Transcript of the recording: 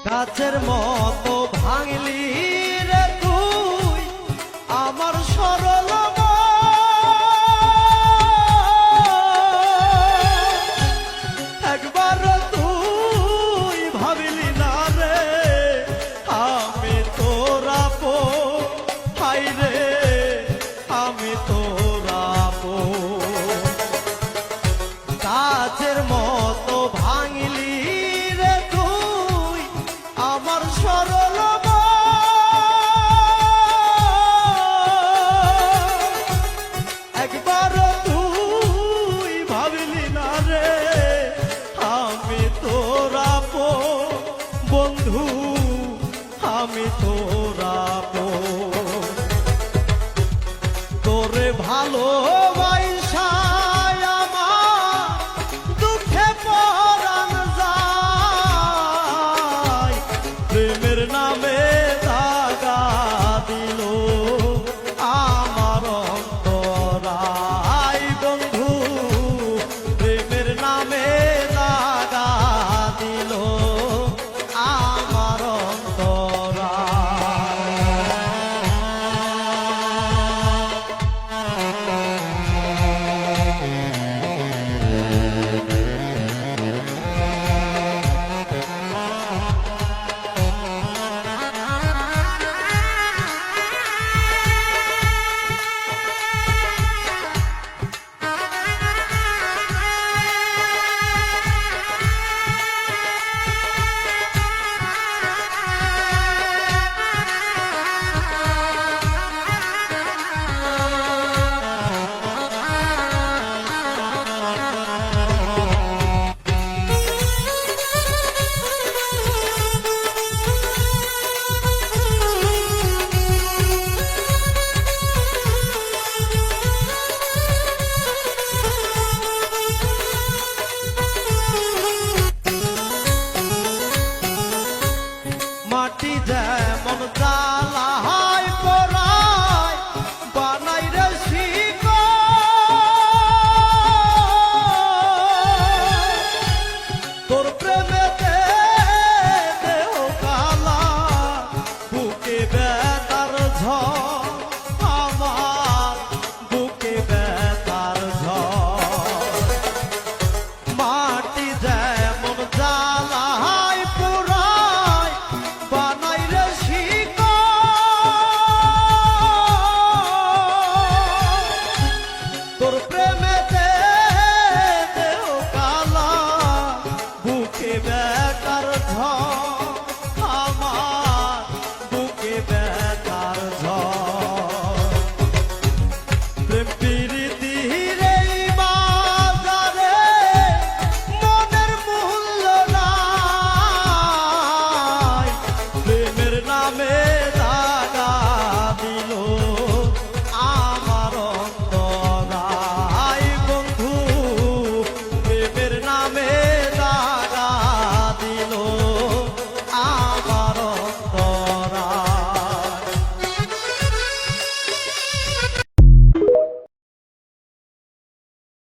গাছের মতো ভাঙলি রে তুই আমার সরল একবার তুই ভাবিলি না রে আমি তোরা পো হাই রে আমি তোরা পো গাছের মতো ভাঙলি রে তুই আমার সরল একবার তুই ভাবিলি না রে আমি তোরা পো বন্ধু আমি তোরা পো তোরে ভালো প্রেমের নামে দাগা দিল আমার অন্তরাই বন্ধু প্রেমের নামে দাগা দিল আমার মাটি যেমন